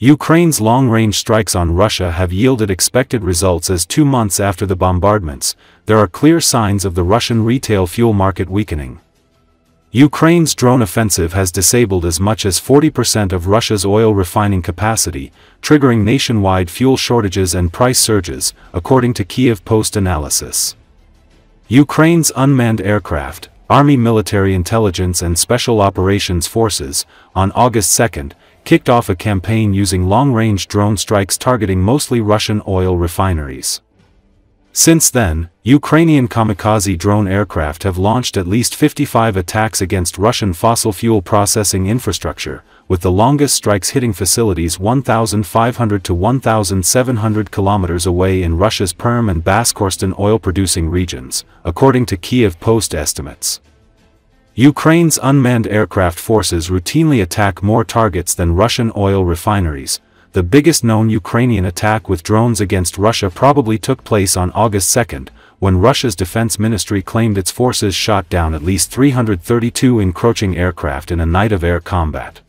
Ukraine's long-range strikes on Russia have yielded expected results as 2 months after the bombardments, there are clear signs of the Russian retail fuel market weakening. Ukraine's drone offensive has disabled as much as 40% of Russia's oil refining capacity, triggering nationwide fuel shortages and price surges, according to Kyiv Post analysis. Ukraine's unmanned aircraft, Army Military Intelligence and Special Operations Forces, on August 2, kicked off a campaign using long-range drone strikes targeting mostly Russian oil refineries. Since then, Ukrainian kamikaze drone aircraft have launched at least 55 attacks against Russian fossil fuel processing infrastructure, with the longest strikes hitting facilities 1,500 to 1,700 kilometers away in Russia's Perm and Baskhorstan oil-producing regions, according to Kyiv Post estimates. Ukraine's unmanned aircraft forces routinely attack more targets than Russian oil refineries. The biggest known Ukrainian attack with drones against Russia probably took place on August 2, when Russia's defense ministry claimed its forces shot down at least 332 encroaching aircraft in a night of air combat.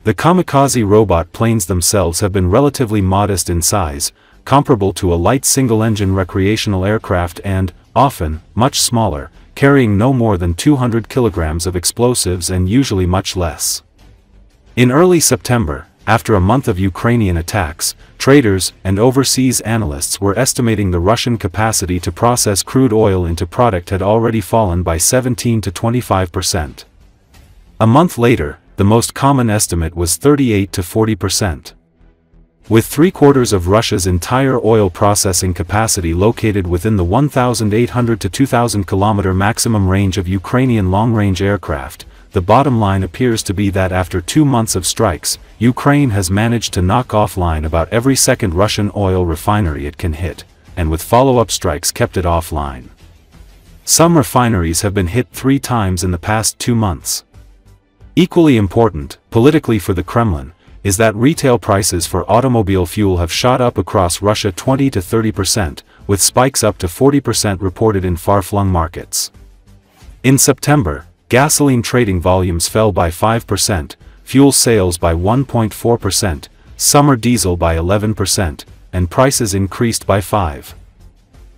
The kamikaze robot planes themselves have been relatively modest in size, comparable to a light single-engine recreational aircraft and, often, much smaller, carrying no more than 200 kilograms of explosives and usually much less. In early September, after a month of Ukrainian attacks, traders and overseas analysts were estimating the Russian capacity to process crude oil into product had already fallen by 17 to 25%. A month later, the most common estimate was 38 to 40%. With 3/4 of Russia's entire oil processing capacity located within the 1,800 to 2,000 kilometer maximum range of Ukrainian long-range aircraft, the bottom line appears to be that after 2 months of strikes, Ukraine has managed to knock offline about every second Russian oil refinery it can hit, and with follow-up strikes kept it offline. Some refineries have been hit 3 times in the past 2 months. Equally important, politically for the Kremlin, is that retail prices for automobile fuel have shot up across Russia 20 to 30%, with spikes up to 40% reported in far-flung markets. In September, gasoline trading volumes fell by 5%, fuel sales by 1.4%, summer diesel by 11%, and prices increased by 5%.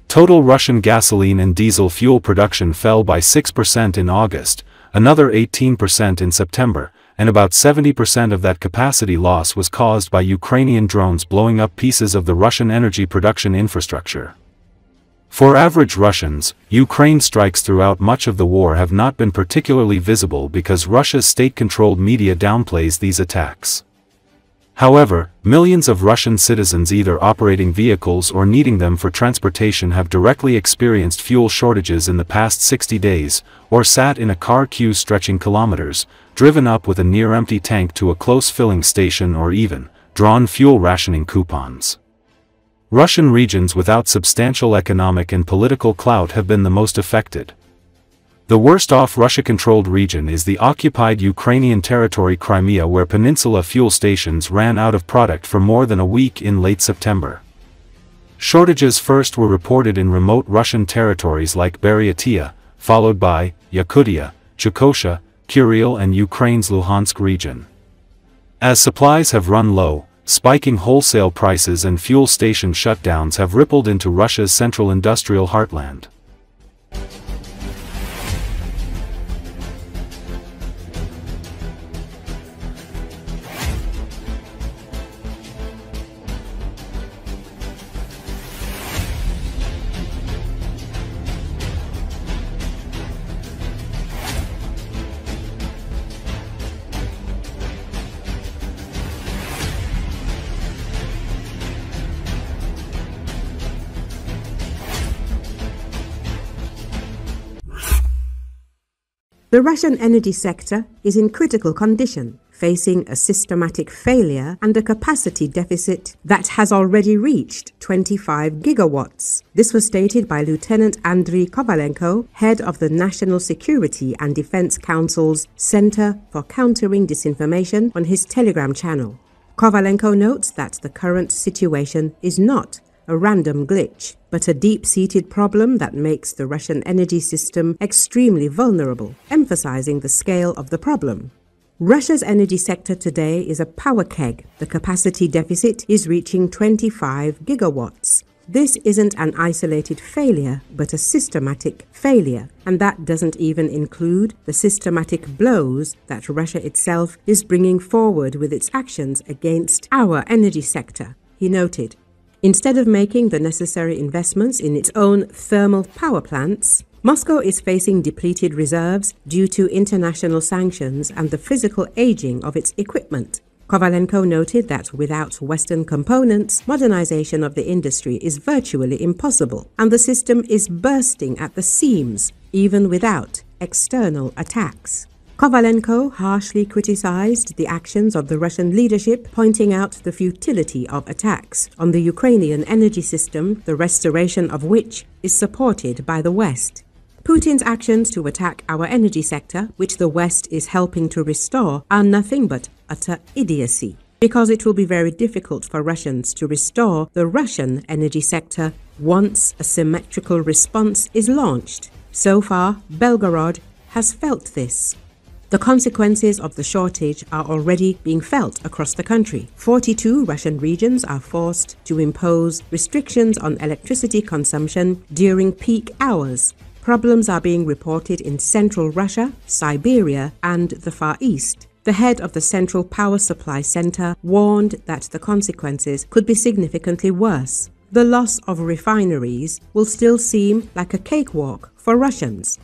Total Russian gasoline and diesel fuel production fell by 6% in August, another 18% in September, and about 70% of that capacity loss was caused by Ukrainian drones blowing up pieces of the Russian energy production infrastructure. For average Russians, Ukraine's strikes throughout much of the war have not been particularly visible because Russia's state-controlled media downplays these attacks. However, millions of Russian citizens either operating vehicles or needing them for transportation have directly experienced fuel shortages in the past 60 days, or sat in a car queue stretching kilometers, driven up with a near-empty tank to a close filling station or even drawn fuel rationing coupons. Russian regions without substantial economic and political clout have been the most affected. The worst-off Russia-controlled region is the occupied Ukrainian territory Crimea, where peninsula fuel stations ran out of product for more than a week in late September. Shortages first were reported in remote Russian territories like Buryatia, followed by Yakutia, Chukosha, Kuril and Ukraine's Luhansk region. As supplies have run low, spiking wholesale prices and fuel station shutdowns have rippled into Russia's central industrial heartland. The Russian energy sector is in critical condition, facing a systematic failure and a capacity deficit that has already reached 25 gigawatts. This was stated by Lieutenant Andriy Kovalenko, head of the National Security and Defense Council's Center for Countering Disinformation, on his Telegram channel. Kovalenko notes that the current situation is not a random glitch, but a deep-seated problem that makes the Russian energy system extremely vulnerable, emphasizing the scale of the problem. Russia's energy sector today is a power keg. The capacity deficit is reaching 25 gigawatts. This isn't an isolated failure, but a systematic failure, and that doesn't even include the systematic blows that Russia itself is bringing forward with its actions against our energy sector, he noted. Instead of making the necessary investments in its own thermal power plants, Moscow is facing depleted reserves due to international sanctions and the physical aging of its equipment. Kovalenko noted that without Western components, modernization of the industry is virtually impossible, and the system is bursting at the seams, even without external attacks. Kovalenko harshly criticized the actions of the Russian leadership, pointing out the futility of attacks on the Ukrainian energy system, the restoration of which is supported by the West. Putin's actions to attack our energy sector, which the West is helping to restore, are nothing but utter idiocy, because it will be very difficult for Russians to restore the Russian energy sector once a symmetrical response is launched. So far, Belgorod has felt this. The consequences of the shortage are already being felt across the country. 42 Russian regions are forced to impose restrictions on electricity consumption during peak hours. Problems are being reported in central Russia, Siberia, and the Far East. The head of the Central Power Supply Center warned that the consequences could be significantly worse. The loss of refineries will still seem like a cakewalk for Russians.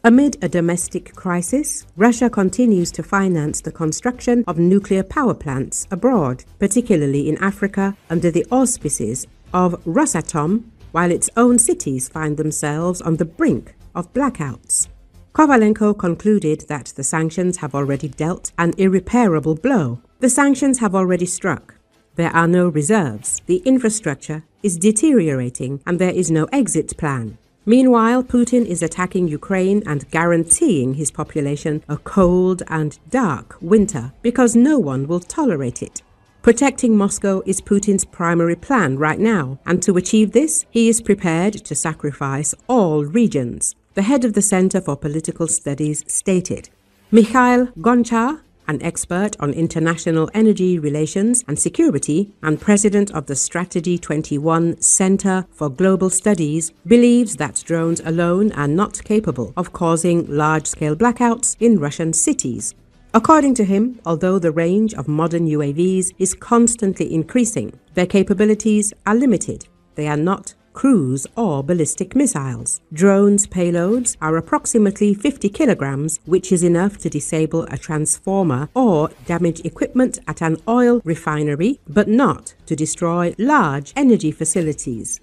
Amid a domestic crisis, Russia continues to finance the construction of nuclear power plants abroad, particularly in Africa, under the auspices of Rosatom, while its own cities find themselves on the brink of blackouts. Kovalenko concluded that the sanctions have already dealt an irreparable blow. The sanctions have already struck. There are no reserves. The infrastructure is deteriorating, and there is no exit plan. Meanwhile, Putin is attacking Ukraine and guaranteeing his population a cold and dark winter because no one will tolerate it. Protecting Moscow is Putin's primary plan right now, and to achieve this, he is prepared to sacrifice all regions. The head of the Center for Political Studies stated. Mikhail Gonchar, an expert on international energy relations and security and president of the Strategy 21 Center for Global Studies, believes that drones alone are not capable of causing large-scale blackouts in Russian cities. According to him, although the range of modern UAVs is constantly increasing, their capabilities are limited. They are not cruise or ballistic missiles. Drones' payloads are approximately 50 kilograms, which is enough to disable a transformer or damage equipment at an oil refinery, but not to destroy large energy facilities.